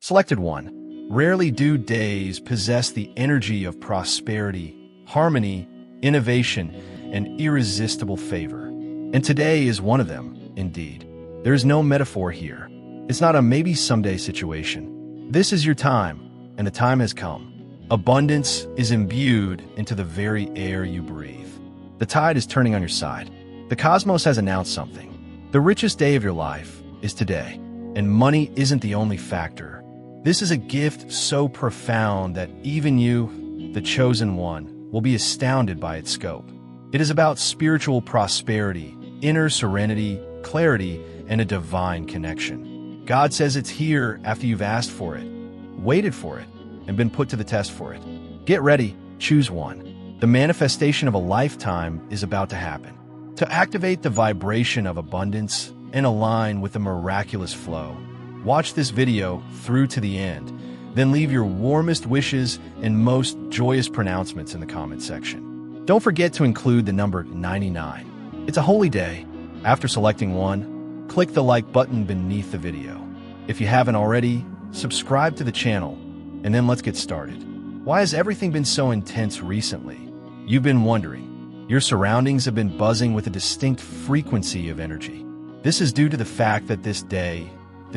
Selected 1. Rarely do days possess the energy of prosperity, harmony, innovation, and irresistible favor. And today is one of them, indeed. There is no metaphor here. It's not a maybe someday situation. This is your time, and the time has come. Abundance is imbued into the very air you breathe. The tide is turning on your side. The cosmos has announced something. The richest day of your life is today, and money isn't the only factor. This is a gift so profound that even you, the chosen one, will be astounded by its scope. It is about spiritual prosperity, inner serenity, clarity, and a divine connection. God says it's here after you've asked for it, waited for it, and been put to the test for it. Get ready, choose one. The manifestation of a lifetime is about to happen. To activate the vibration of abundance and align with the miraculous flow, watch this video through to the end, then leave your warmest wishes and most joyous pronouncements in the comment section. Don't forget to include the number 99. It's a holy day. After selecting one, click the like button beneath the video. If you haven't already, subscribe to the channel, and then let's get started. Why has everything been so intense recently? You've been wondering. Your surroundings have been buzzing with a distinct frequency of energy. This is due to the fact that this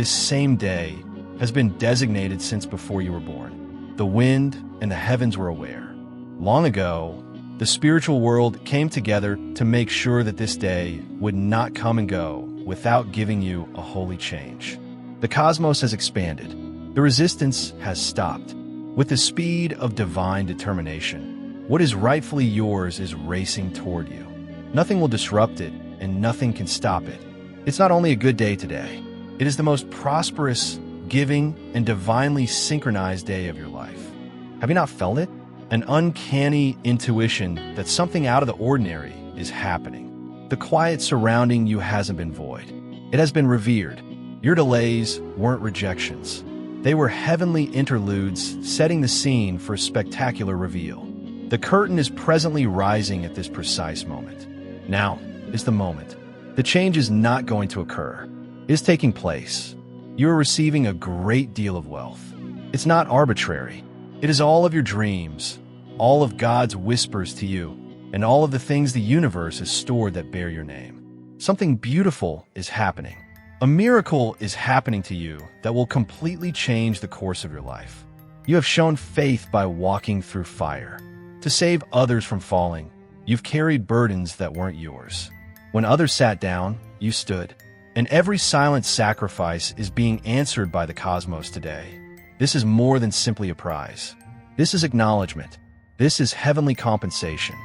same day, has been designated since before you were born. The wind and the heavens were aware. Long ago, the spiritual world came together to make sure that this day would not come and go without giving you a holy change. The cosmos has expanded. The resistance has stopped. With the speed of divine determination, what is rightfully yours is racing toward you. Nothing will disrupt it, and nothing can stop it. It's not only a good day today, it is the most prosperous, giving, and divinely synchronized day of your life. Have you not felt it? An uncanny intuition that something out of the ordinary is happening. The quiet surrounding you hasn't been void. It has been revered. Your delays weren't rejections. They were heavenly interludes setting the scene for a spectacular reveal. The curtain is presently rising at this precise moment. Now is the moment. The change is not going to occur. It is taking place. You are receiving a great deal of wealth. It's not arbitrary. It is all of your dreams, all of God's whispers to you, and all of the things the universe has stored that bear your name. Something beautiful is happening. A miracle is happening to you that will completely change the course of your life. You have shown faith by walking through fire. To save others from falling, you've carried burdens that weren't yours. When others sat down, you stood. And every silent sacrifice is being answered by the cosmos today. This is more than simply a prize. This is acknowledgement. This is heavenly compensation.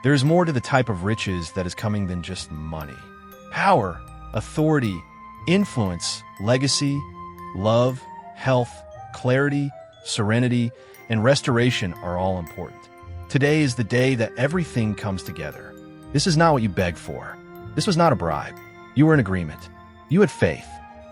There is more to the type of riches that is coming than just money. Power, authority, influence, legacy, love, health, clarity, serenity, and restoration are all important. Today is the day that everything comes together. This is not what you begged for. This was not a bribe. You were in agreement. You had faith.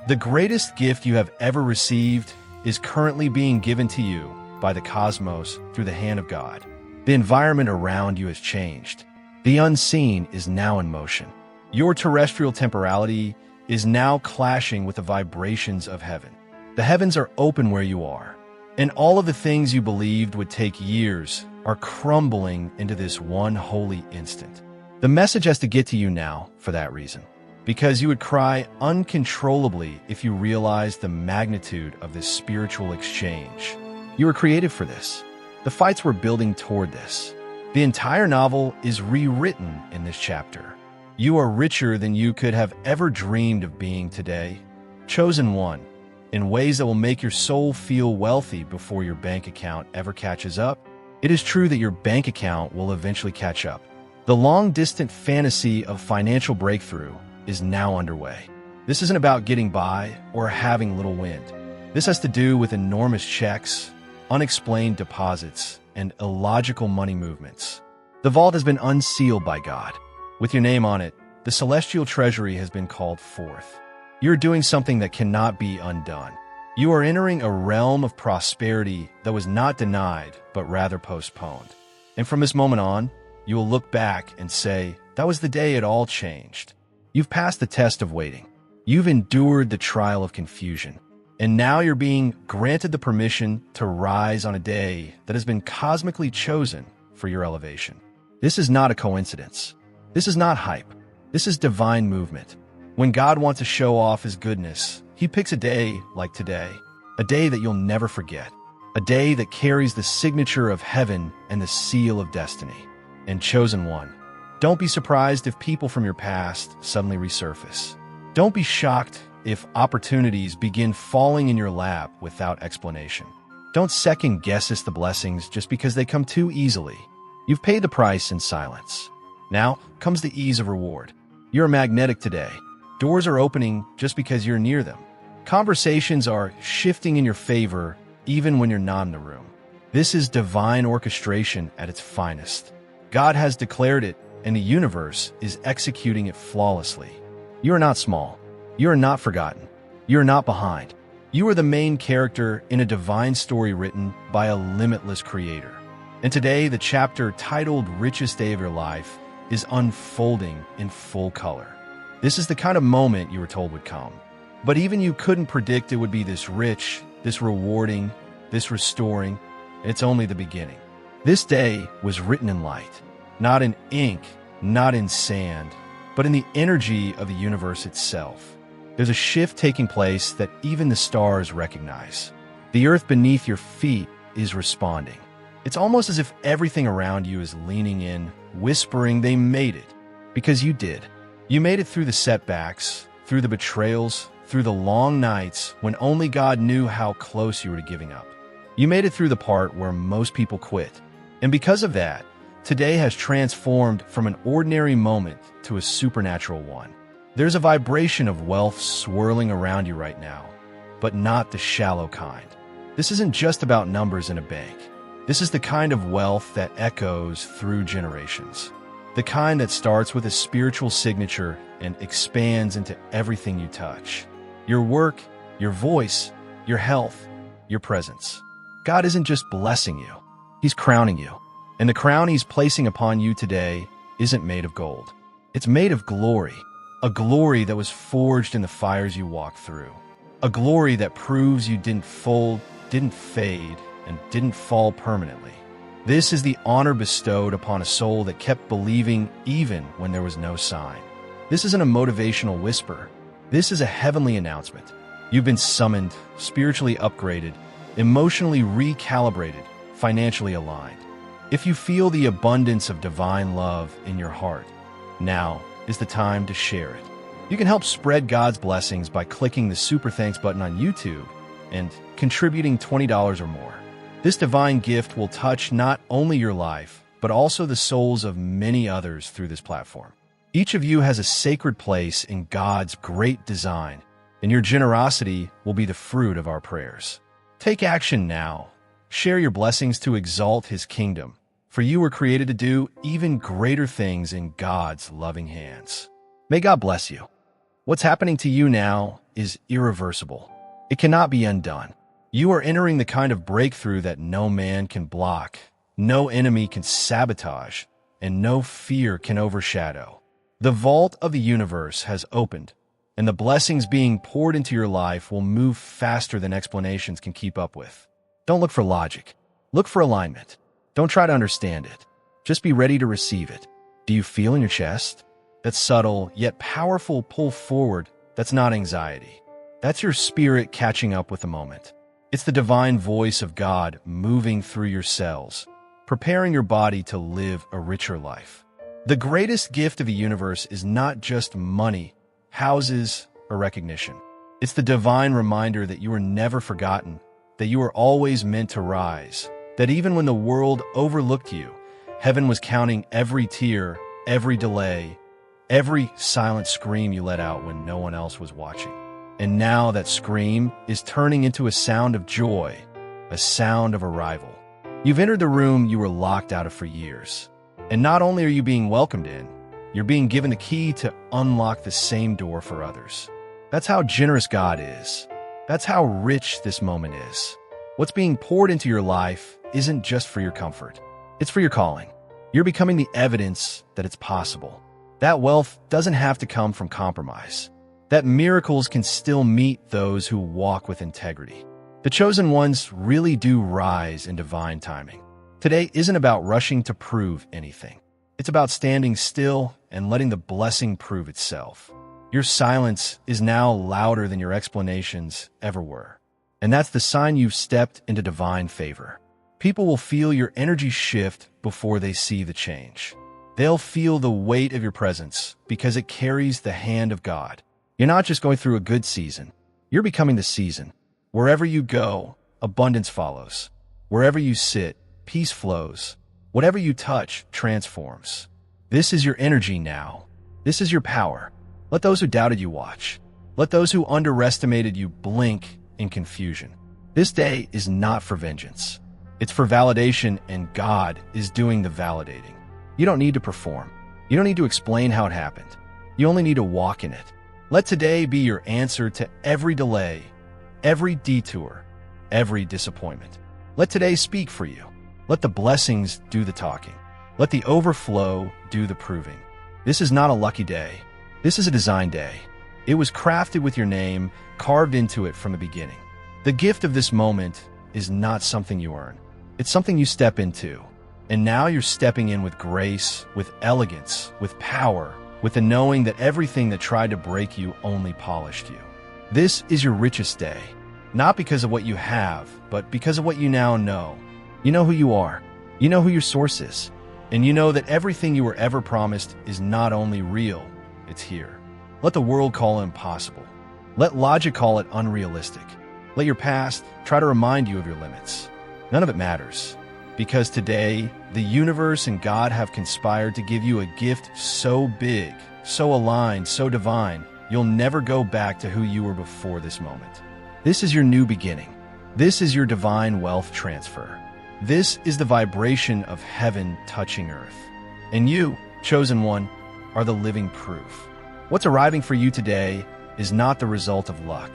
The greatest gift you have ever received is currently being given to you by the cosmos through the hand of God. The environment around you has changed. The unseen is now in motion. Your terrestrial temporality is now clashing with the vibrations of heaven. The heavens are open where you are, and all of the things you believed would take years are crumbling into this one holy instant. The message has to get to you now for that reason, because you would cry uncontrollably if you realized the magnitude of this spiritual exchange. You were created for this. The fights were building toward this. The entire novel is rewritten in this chapter. You are richer than you could have ever dreamed of being today. Chosen one, in ways that will make your soul feel wealthy before your bank account ever catches up. It is true that your bank account will eventually catch up. The long-distant fantasy of financial breakthrough is now underway. This isn't about getting by or having little wind. This has to do with enormous checks, unexplained deposits, and illogical money movements. The vault has been unsealed by God. With your name on it, the celestial treasury has been called forth. You're doing something that cannot be undone. You are entering a realm of prosperity that was not denied, but rather postponed. And from this moment on, you will look back and say, that was the day it all changed. You've passed the test of waiting. You've endured the trial of confusion. And now you're being granted the permission to rise on a day that has been cosmically chosen for your elevation. This is not a coincidence. This is not hype. This is divine movement. When God wants to show off his goodness, he picks a day like today, a day that you'll never forget, a day that carries the signature of heaven and the seal of destiny. And chosen one. Don't be surprised if people from your past suddenly resurface. Don't be shocked if opportunities begin falling in your lap without explanation. Don't second guess the blessings just because they come too easily. You've paid the price in silence. Now comes the ease of reward. You're magnetic today. Doors are opening just because you're near them. Conversations are shifting in your favor even when you're not in the room. This is divine orchestration at its finest. God has declared it, and the universe is executing it flawlessly. You are not small. You are not forgotten. You are not behind. You are the main character in a divine story written by a limitless creator. And today, the chapter titled Richest Day of Your Life is unfolding in full color. This is the kind of moment you were told would come. But even you couldn't predict it would be this rich, this rewarding, this restoring. It's only the beginning. This day was written in light, not in ink, not in sand, but in the energy of the universe itself. There's a shift taking place that even the stars recognize. The earth beneath your feet is responding. It's almost as if everything around you is leaning in, whispering they made it. Because you did. You made it through the setbacks, through the betrayals, through the long nights when only God knew how close you were to giving up. You made it through the part where most people quit. And because of that, today has transformed from an ordinary moment to a supernatural one. There's a vibration of wealth swirling around you right now, but not the shallow kind. This isn't just about numbers in a bank. This is the kind of wealth that echoes through generations. The kind that starts with a spiritual signature and expands into everything you touch. Your work, your voice, your health, your presence. God isn't just blessing you. He's crowning you. And the crown he's placing upon you today isn't made of gold. It's made of glory. A glory that was forged in the fires you walked through. A glory that proves you didn't fold, didn't fade, and didn't fall permanently. This is the honor bestowed upon a soul that kept believing even when there was no sign. This isn't a motivational whisper. This is a heavenly announcement. You've been summoned, spiritually upgraded, emotionally recalibrated, financially aligned. If you feel the abundance of divine love in your heart, now is the time to share it. You can help spread God's blessings by clicking the Super Thanks button on YouTube and contributing $20 or more. This divine gift will touch not only your life, but also the souls of many others through this platform. Each of you has a sacred place in God's great design, and your generosity will be the fruit of our prayers. Take action now. Share your blessings to exalt his kingdom, for you were created to do even greater things in God's loving hands. May God bless you. What's happening to you now is irreversible. It cannot be undone. You are entering the kind of breakthrough that no man can block, no enemy can sabotage, and no fear can overshadow. The vault of the universe has opened, and the blessings being poured into your life will move faster than explanations can keep up with. Don't look for logic. Look for alignment. Don't try to understand it. Just be ready to receive it. Do you feel in your chest? That subtle yet powerful pull forward, that's not anxiety. That's your spirit catching up with the moment. It's the divine voice of God moving through your cells, preparing your body to live a richer life. The greatest gift of the universe is not just money, houses, or recognition. It's the divine reminder that you are never forgotten, that you are always meant to rise, that even when the world overlooked you, heaven was counting every tear, every delay, every silent scream you let out when no one else was watching. And now that scream is turning into a sound of joy, a sound of arrival. You've entered the room you were locked out of for years. And not only are you being welcomed in, you're being given the key to unlock the same door for others. That's how generous God is. That's how rich this moment is. What's being poured into your life isn't just for your comfort. It's for your calling. You're becoming the evidence that it's possible. That wealth doesn't have to come from compromise. that miracles can still meet those who walk with integrity. The chosen ones really do rise in divine timing. Today isn't about rushing to prove anything. It's about standing still and letting the blessing prove itself. Your silence is now louder than your explanations ever were. And that's the sign you've stepped into divine favor. People will feel your energy shift before they see the change. They'll feel the weight of your presence because it carries the hand of God. You're not just going through a good season. You're becoming the season. Wherever you go, abundance follows. Wherever you sit, peace flows. Whatever you touch transforms. This is your energy now. This is your power. Let those who doubted you watch. Let those who underestimated you blink in confusion. This day is not for vengeance. It's for validation, and God is doing the validating. You don't need to perform. You don't need to explain how it happened. You only need to walk in it. Let today be your answer to every delay, every detour, every disappointment. Let today speak for you. Let the blessings do the talking. Let the overflow do the proving. This is not a lucky day. This is a design day. It was crafted with your name carved into it from the beginning. The gift of this moment is not something you earn. It's something you step into. And now you're stepping in with grace, with elegance, with power, with the knowing that everything that tried to break you only polished you. This is your richest day, not because of what you have, but because of what you now know. You know who you are. You know who your source is. And you know that everything you were ever promised is not only real, it's here. Let the world call it impossible. Let logic call it unrealistic. Let your past try to remind you of your limits. None of it matters. Because today, the universe and God have conspired to give you a gift so big, so aligned, so divine, you'll never go back to who you were before this moment. This is your new beginning. This is your divine wealth transfer. This is the vibration of heaven touching earth. And you, chosen one, are the living proof. What's arriving for you today is not the result of luck.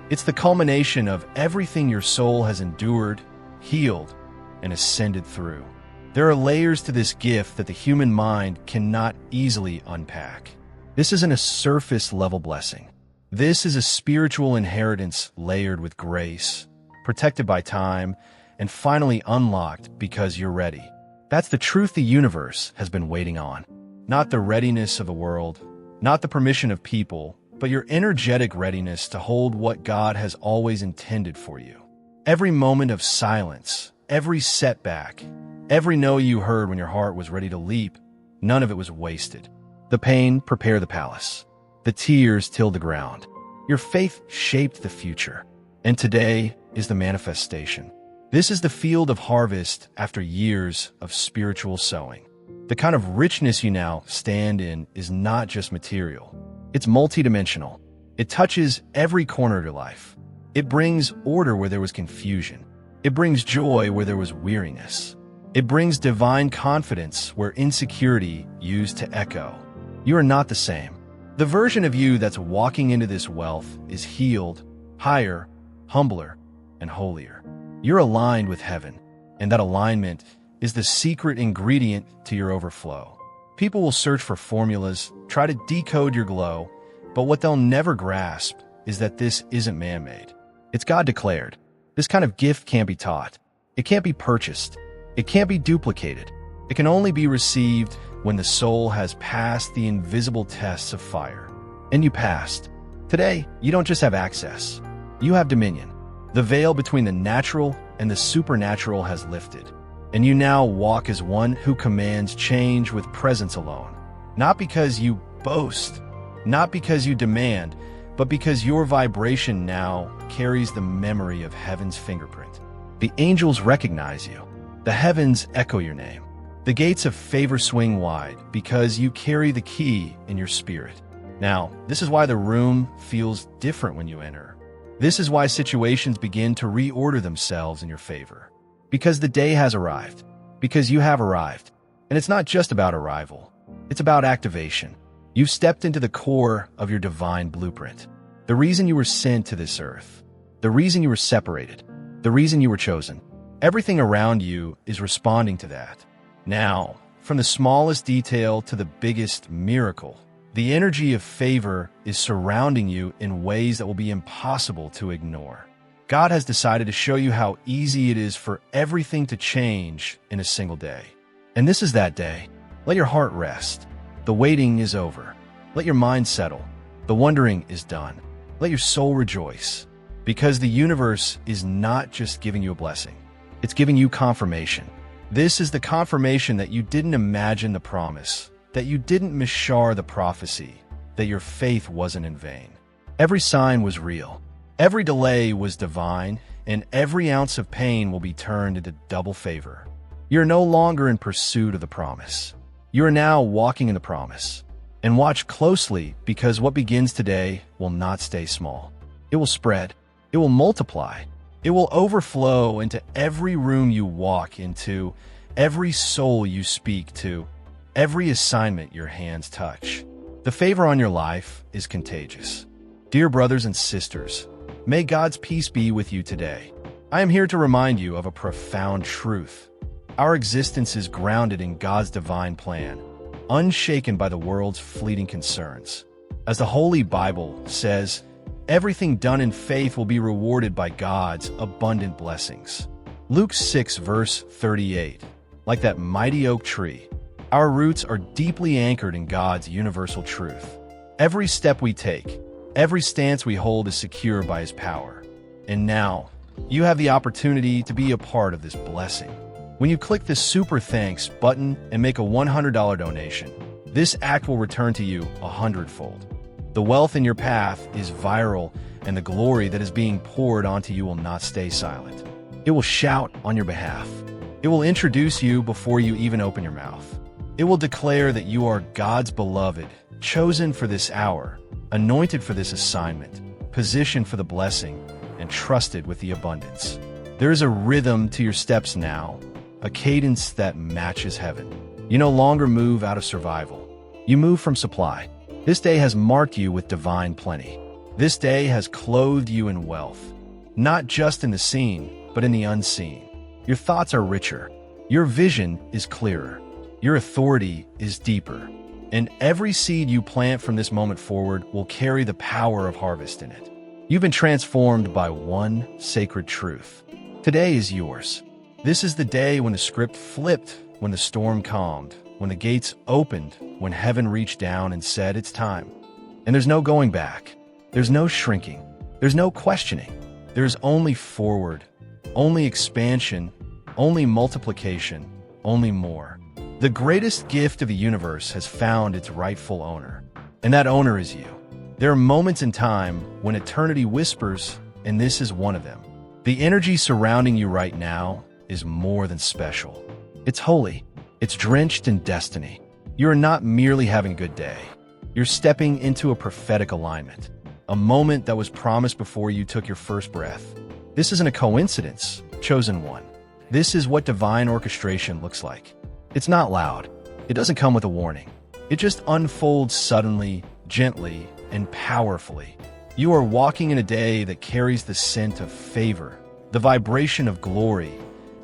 It's the culmination of everything your soul has endured, healed, and ascended through. There are layers to this gift that the human mind cannot easily unpack. This isn't a surface-level blessing. This is a spiritual inheritance layered with grace, protected by time, and finally unlocked because you're ready. That's the truth the universe has been waiting on. Not the readiness of the world, not the permission of people, but your energetic readiness to hold what God has always intended for you. Every moment of silence, every setback, every no you heard when your heart was ready to leap, none of it was wasted. The pain prepared the palace. The tears tilled the ground. Your faith shaped the future. And today is the manifestation. This is the field of harvest after years of spiritual sowing. The kind of richness you now stand in is not just material. It's multidimensional. It touches every corner of your life. It brings order where there was confusion. It brings joy where there was weariness. It brings divine confidence where insecurity used to echo. You are not the same. The version of you that's walking into this wealth is healed, higher, humbler, and holier. You're aligned with heaven, and that alignment is the secret ingredient to your overflow. People will search for formulas, try to decode your glow, but what they'll never grasp is that this isn't man-made. It's God-declared. This kind of gift can't be taught. It can't be purchased. It can't be duplicated. It can only be received when the soul has passed the invisible tests of fire. And you passed. Today, you don't just have access. You have dominion. The veil between the natural and the supernatural has lifted, and you now walk as one who commands change with presence alone. Not because you boast, not because you demand, but because your vibration now carries the memory of heaven's fingerprint. The angels recognize you. The heavens echo your name. The gates of favor swing wide because you carry the key in your spirit. Now, this is why the room feels different when you enter. This is why situations begin to reorder themselves in your favor. Because the day has arrived. Because you have arrived. And it's not just about arrival. It's about activation. You've stepped into the core of your divine blueprint. The reason you were sent to this earth. The reason you were separated. The reason you were chosen. Everything around you is responding to that. Now, from the smallest detail to the biggest miracle, The energy of favor is surrounding you in ways that will be impossible to ignore. God has decided to show you how easy it is for everything to change in a single day. And this is that day. Let your heart rest. The waiting is over. Let your mind settle. The wondering is done. Let your soul rejoice. Because the universe is not just giving you a blessing. It's giving you confirmation. This is the confirmation that you didn't imagine the promise, that you didn't mishar the prophecy, that your faith wasn't in vain. Every sign was real. Every delay was divine, and every ounce of pain will be turned into double favor. You're no longer in pursuit of the promise. You are now walking in the promise. And watch closely, because what begins today will not stay small. It will spread. It will multiply. It will overflow into every room you walk into, every soul you speak to, every assignment your hands touch. The favor on your life is contagious. Dear brothers and sisters, may God's peace be with you today. I am here to remind you of a profound truth. Our existence is grounded in God's divine plan, unshaken by the world's fleeting concerns. As the Holy Bible says, everything done in faith will be rewarded by God's abundant blessings. Luke 6 verse 38. Like that mighty oak tree, our roots are deeply anchored in God's universal truth. Every step we take, every stance we hold is secure by His power. And now, you have the opportunity to be a part of this blessing. When you click the Super Thanks button and make a $100 donation, this act will return to you 100-fold. The wealth in your path is viral, and the glory that is being poured onto you will not stay silent. It will shout on your behalf. It will introduce you before you even open your mouth. It will declare that you are God's beloved, chosen for this hour, anointed for this assignment, positioned for the blessing, and trusted with the abundance. There is a rhythm to your steps now, a cadence that matches heaven. You no longer move out of survival. You move from supply. This day has marked you with divine plenty. This day has clothed you in wealth, not just in the seen, but in the unseen. Your thoughts are richer. Your vision is clearer. Your authority is deeper. And every seed you plant from this moment forward will carry the power of harvest in it. You've been transformed by one sacred truth. Today is yours. This is the day when the script flipped, when the storm calmed, when the gates opened, when heaven reached down and said, it's time. And there's no going back. There's no shrinking. There's no questioning. There's only forward, only expansion, only multiplication, only more. The greatest gift of the universe has found its rightful owner, and that owner is you. There are moments in time when eternity whispers, and this is one of them. The energy surrounding you right now is more than special. It's holy. It's drenched in destiny. You're not merely having a good day. You're stepping into a prophetic alignment, a moment that was promised before you took your first breath. This isn't a coincidence, chosen one. This is what divine orchestration looks like. It's not loud. It doesn't come with a warning. It just unfolds suddenly, gently, and powerfully. You are walking in a day that carries the scent of favor, the vibration of glory,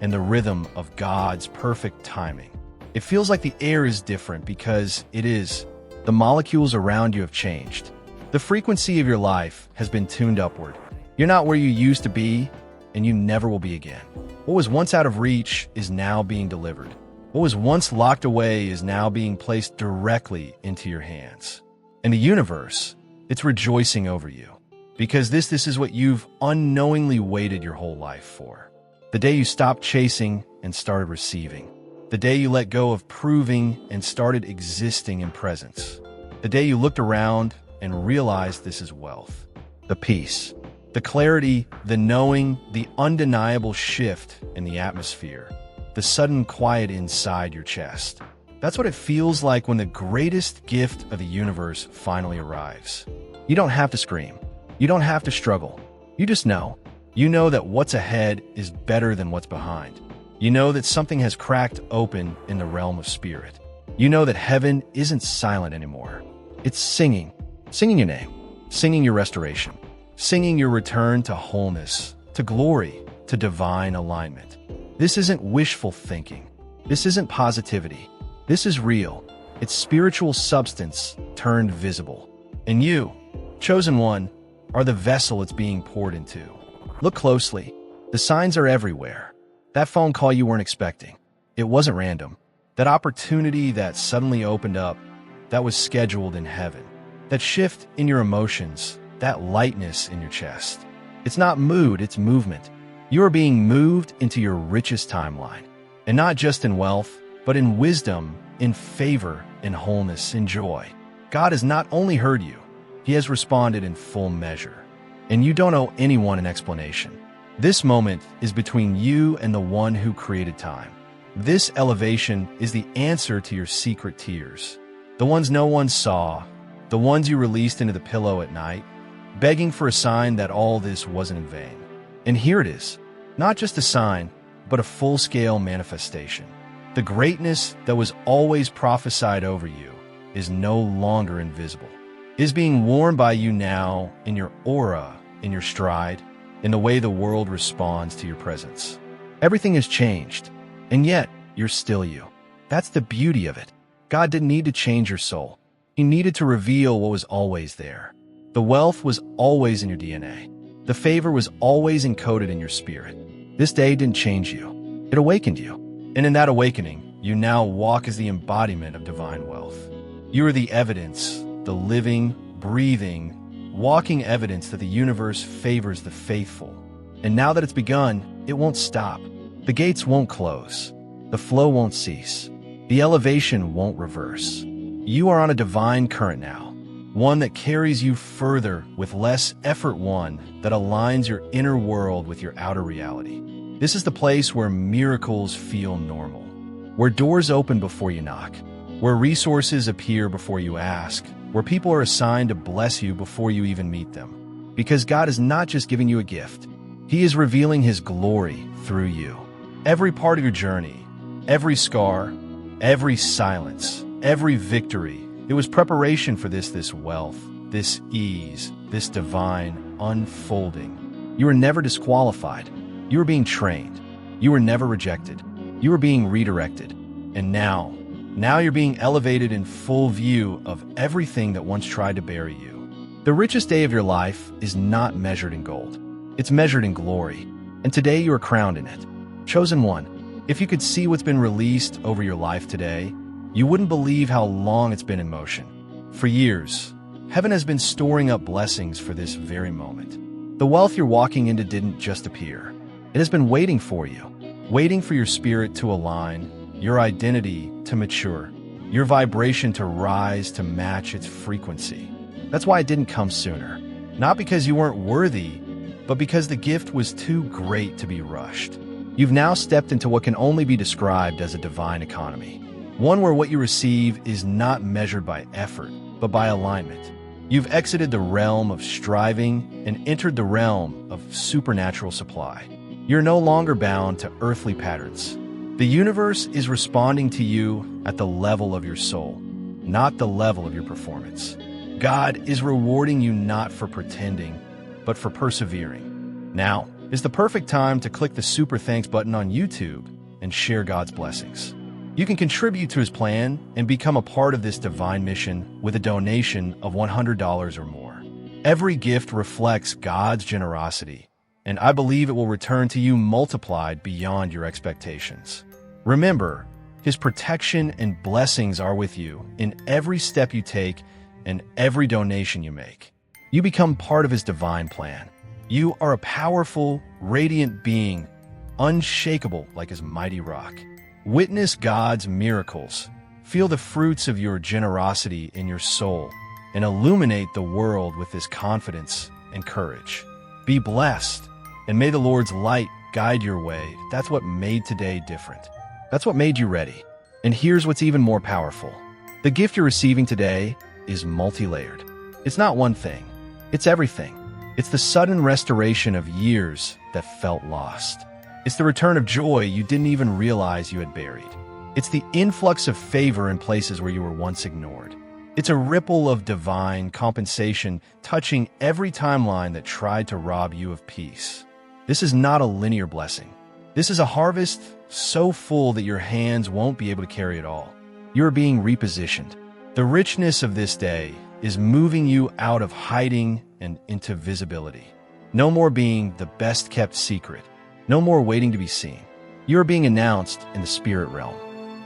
and the rhythm of God's perfect timing. It feels like the air is different because it is. The molecules around you have changed. The frequency of your life has been tuned upward. You're not where you used to be, and you never will be again. What was once out of reach is now being delivered. What was once locked away is now being placed directly into your hands. And the universe, it's rejoicing over you. Because this is what you've unknowingly waited your whole life for. The day you stopped chasing and started receiving. The day you let go of proving and started existing in presence. The day you looked around and realized this is wealth. The peace, the clarity, the knowing, the undeniable shift in the atmosphere. The sudden quiet inside your chest. That's what it feels like when the greatest gift of the universe finally arrives. You don't have to scream. You don't have to struggle. You just know. You know that what's ahead is better than what's behind. You know that something has cracked open in the realm of spirit. You know that heaven isn't silent anymore. It's singing. Singing your name. Singing your restoration. Singing your return to wholeness, to glory, to divine alignment. This isn't wishful thinking. This isn't positivity. This is real. It's spiritual substance turned visible. And you, chosen one, are the vessel it's being poured into. Look closely. The signs are everywhere. That phone call you weren't expecting. It wasn't random. That opportunity that suddenly opened up, that was scheduled in heaven. That shift in your emotions, that lightness in your chest. It's not mood, it's movement. You are being moved into your richest timeline. And not just in wealth, but in wisdom, in favor, in wholeness, in joy. God has not only heard you, He has responded in full measure. And you don't owe anyone an explanation. This moment is between you and the one who created time. This elevation is the answer to your secret tears. The ones no one saw, the ones you released into the pillow at night, begging for a sign that all this wasn't in vain. And here it is, not just a sign, but a full-scale manifestation. The greatness that was always prophesied over you is no longer invisible. It is being worn by you now in your aura, in your stride, in the way the world responds to your presence. Everything has changed, and yet you're still you. That's the beauty of it. God didn't need to change your soul. He needed to reveal what was always there. The wealth was always in your DNA. The favor was always encoded in your spirit. This day didn't change you. It awakened you. And in that awakening, you now walk as the embodiment of divine wealth. You are the evidence, the living, breathing, walking evidence that the universe favors the faithful. And now that it's begun, it won't stop. The gates won't close. The flow won't cease. The elevation won't reverse. You are on a divine current now, one that carries you further with less effort, one that aligns your inner world with your outer reality. This is the place where miracles feel normal, where doors open before you knock, where resources appear before you ask, where people are assigned to bless you before you even meet them. Because God is not just giving you a gift, He is revealing His glory through you. Every part of your journey, every scar, every silence, every victory, it was preparation for this wealth, this ease, this divine unfolding. You were never disqualified. You were being trained. You were never rejected. You were being redirected. And now you're being elevated in full view of everything that once tried to bury you. The richest day of your life is not measured in gold. It's measured in glory. And today you are crowned in it. Chosen one, if you could see what's been released over your life today, you wouldn't believe how long it's been in motion. For years, heaven has been storing up blessings for this very moment. The wealth you're walking into didn't just appear. It has been waiting for you, waiting for your spirit to align, your identity to mature, your vibration to rise to match its frequency. That's why it didn't come sooner. Not because you weren't worthy, but because the gift was too great to be rushed. You've now stepped into what can only be described as a divine economy. One where what you receive is not measured by effort, but by alignment. You've exited the realm of striving and entered the realm of supernatural supply. You're no longer bound to earthly patterns. The universe is responding to you at the level of your soul, not the level of your performance. God is rewarding you not for pretending, but for persevering. Now is the perfect time to click the super thanks button on YouTube and share God's blessings. You can contribute to His plan and become a part of this divine mission with a donation of $100 or more. Every gift reflects God's generosity, and I believe it will return to you multiplied beyond your expectations. Remember, His protection and blessings are with you in every step you take and every donation you make. You become part of His divine plan. You are a powerful, radiant being, unshakable like His mighty rock. Witness God's miracles, feel the fruits of your generosity in your soul, and illuminate the world with this confidence and courage. Be blessed, and may the Lord's light guide your way. That's what made today different. That's what made you ready. And here's what's even more powerful. The gift you're receiving today is multi-layered. It's not one thing. It's everything. It's the sudden restoration of years that felt lost. It's the return of joy you didn't even realize you had buried. It's the influx of favor in places where you were once ignored. It's a ripple of divine compensation touching every timeline that tried to rob you of peace. This is not a linear blessing. This is a harvest so full that your hands won't be able to carry it all. You are being repositioned. The richness of this day is moving you out of hiding and into visibility. No more being the best-kept secret. No more waiting to be seen. You are being announced in the spirit realm.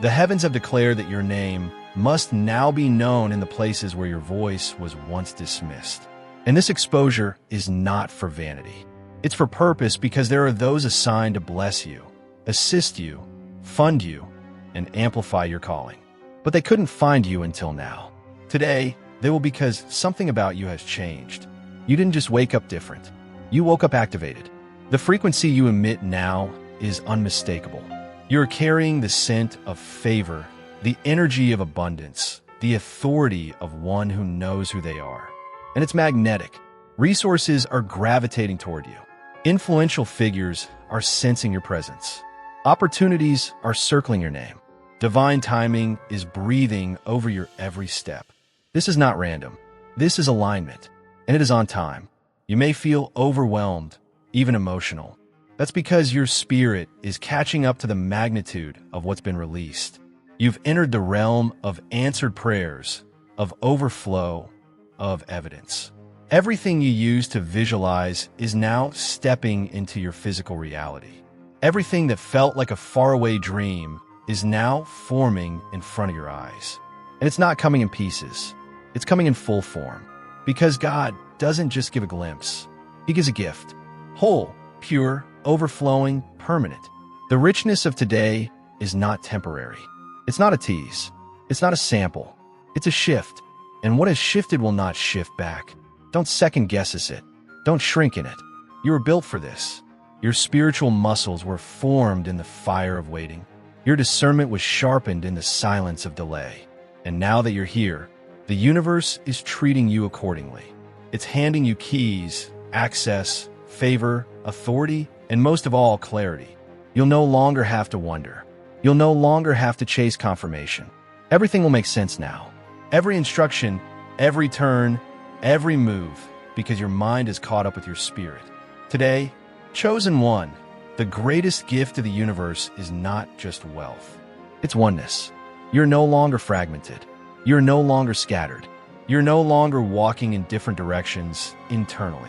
The heavens have declared that your name must now be known in the places where your voice was once dismissed. And this exposure is not for vanity. It's for purpose, because there are those assigned to bless you, assist you, fund you, and amplify your calling. But they couldn't find you until now. Today, they will, because something about you has changed. You didn't just wake up different. You woke up activated. The frequency you emit now is unmistakable. You're carrying the scent of favor, the energy of abundance, the authority of one who knows who they are. And it's magnetic. Resources are gravitating toward you. Influential figures are sensing your presence. Opportunities are circling your name. Divine timing is breathing over your every step. This is not random. This is alignment, and it is on time. You may feel overwhelmed, even emotional. That's because your spirit is catching up to the magnitude of what's been released. You've entered the realm of answered prayers, of overflow, of evidence. Everything you use to visualize is now stepping into your physical reality. Everything that felt like a faraway dream is now forming in front of your eyes. And it's not coming in pieces. It's coming in full form. Because God doesn't just give a glimpse. He gives a gift. Whole, pure, overflowing, permanent. The richness of today is not temporary. It's not a tease. It's not a sample. It's a shift. And what has shifted will not shift back. Don't second guess it. Don't shrink in it. You were built for this. Your spiritual muscles were formed in the fire of waiting. Your discernment was sharpened in the silence of delay. And now that you're here, the universe is treating you accordingly. It's handing you keys, access, favor, authority, and most of all, clarity. You'll no longer have to wonder. You'll no longer have to chase confirmation. Everything will make sense now. Every instruction, every turn, every move, because your mind is caught up with your spirit. Today, chosen one, the greatest gift of the universe is not just wealth. It's oneness. You're no longer fragmented. You're no longer scattered. You're no longer walking in different directions internally.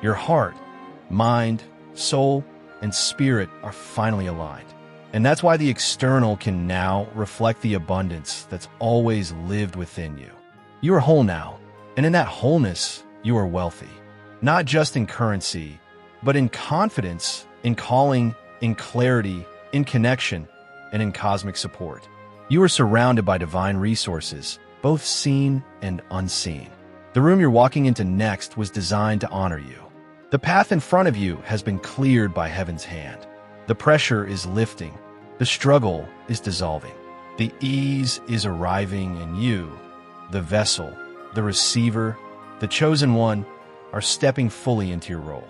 Your heart, mind, soul, and spirit are finally aligned. And that's why the external can now reflect the abundance that's always lived within you. You are whole now, and in that wholeness, you are wealthy. Not just in currency, but in confidence, in calling, in clarity, in connection, and in cosmic support. You are surrounded by divine resources, both seen and unseen. The room you're walking into next was designed to honor you. The path in front of you has been cleared by heaven's hand. The pressure is lifting. The struggle is dissolving. The ease is arriving, and you, the vessel, the receiver, the chosen one, are stepping fully into your role.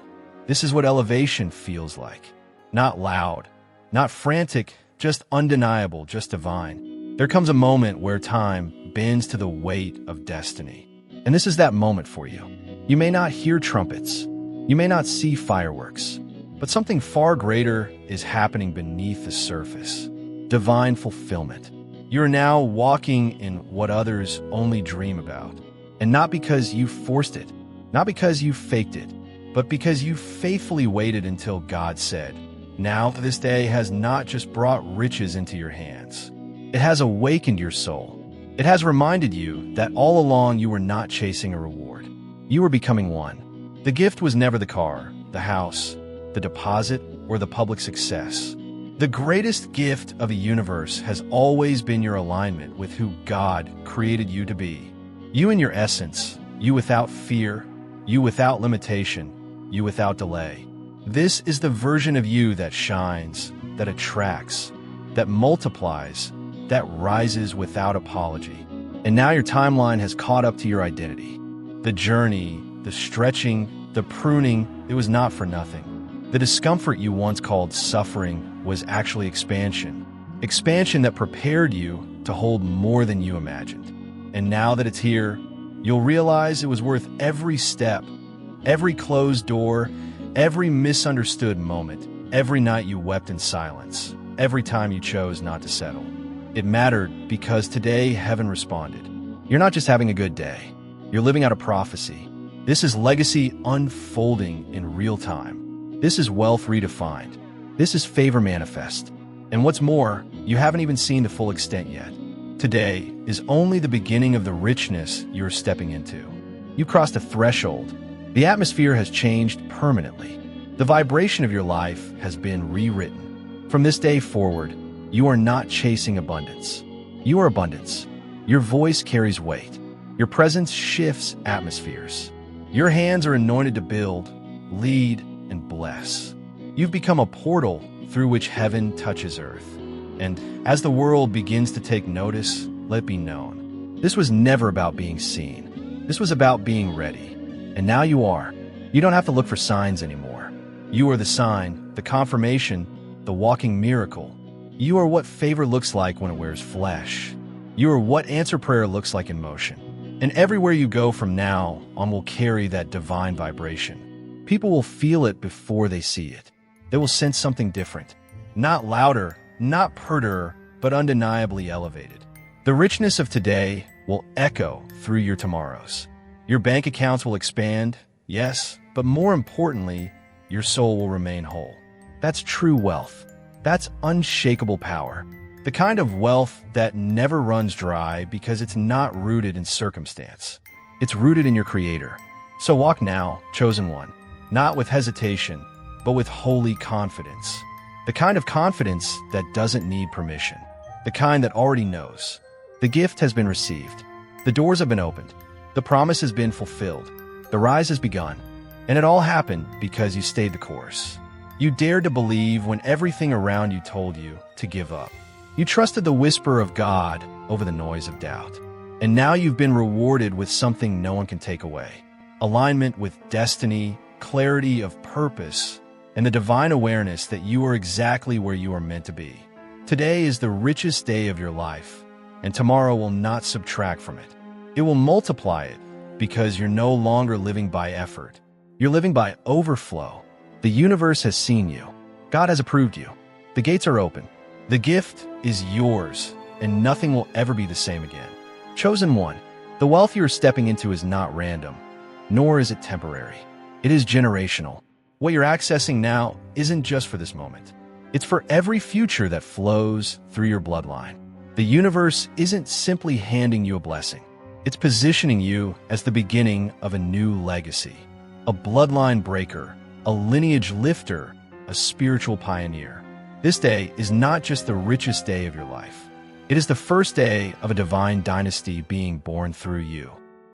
This is what elevation feels like. Not loud, not frantic, just undeniable, just divine. There comes a moment where time bends to the weight of destiny. And this is that moment for you. You may not hear trumpets. You may not see fireworks. But something far greater is happening beneath the surface. Divine fulfillment. You're now walking in what others only dream about. And not because you forced it, not because you faked it, but because you faithfully waited until God said. Now this day has not just brought riches into your hands. It has awakened your soul. It has reminded you that all along you were not chasing a reward. You were becoming one. The gift was never the car, the house, the deposit, or the public success. The greatest gift of the universe has always been your alignment with who God created you to be. You in your essence, you without fear, you without limitation, you without delay. This is the version of you that shines, that attracts, that multiplies, that rises without apology. And now your timeline has caught up to your identity. The journey, the stretching, the pruning, it was not for nothing. The discomfort you once called suffering was actually expansion. Expansion that prepared you to hold more than you imagined. And now that it's here, you'll realize it was worth every step, every closed door, every misunderstood moment, every night you wept in silence, every time you chose not to settle. It mattered because today heaven responded. You're not just having a good day. You're living out a prophecy. This is legacy unfolding in real time. This is wealth redefined. This is favor manifest. And what's more, you haven't even seen the full extent yet. Today is only the beginning of the richness you're stepping into. You crossed a threshold. The atmosphere has changed permanently. The vibration of your life has been rewritten. From this day forward, you are not chasing abundance. You are abundance. Your voice carries weight. Your presence shifts atmospheres. Your hands are anointed to build, lead, and bless. You've become a portal through which heaven touches earth. And as the world begins to take notice, let it be known. This was never about being seen. This was about being ready. And now you are. You don't have to look for signs anymore. You are the sign, the confirmation, the walking miracle. You are what favor looks like when it wears flesh. You are what answer prayer looks like in motion. And everywhere you go from now on will carry that divine vibration. People will feel it before they see it. They will sense something different. Not louder, not purder, but undeniably elevated. The richness of today will echo through your tomorrows. Your bank accounts will expand, yes, but more importantly, your soul will remain whole. That's true wealth. That's unshakable power. The kind of wealth that never runs dry because it's not rooted in circumstance. It's rooted in your Creator. So walk now, chosen one, not with hesitation, but with holy confidence. The kind of confidence that doesn't need permission. The kind that already knows. The gift has been received. The doors have been opened. The promise has been fulfilled. The rise has begun. And it all happened because you stayed the course. You dared to believe when everything around you told you to give up. You trusted the whisper of God over the noise of doubt. And now you've been rewarded with something no one can take away. Alignment with destiny, clarity of purpose, and the divine awareness that you are exactly where you are meant to be. Today is the richest day of your life, and tomorrow will not subtract from it. It will multiply it because you're no longer living by effort. You're living by overflow. The universe has seen you. God has approved you. The gates are open. The gift is yours, and nothing will ever be the same again. Chosen one, the wealth you are stepping into is not random, nor is it temporary. It is generational. What you're accessing now isn't just for this moment. It's for every future that flows through your bloodline. The universe isn't simply handing you a blessing. It's positioning you as the beginning of a new legacy. A bloodline breaker, a lineage lifter, a spiritual pioneer. This day is not just the richest day of your life. It is the first day of a divine dynasty being born through you.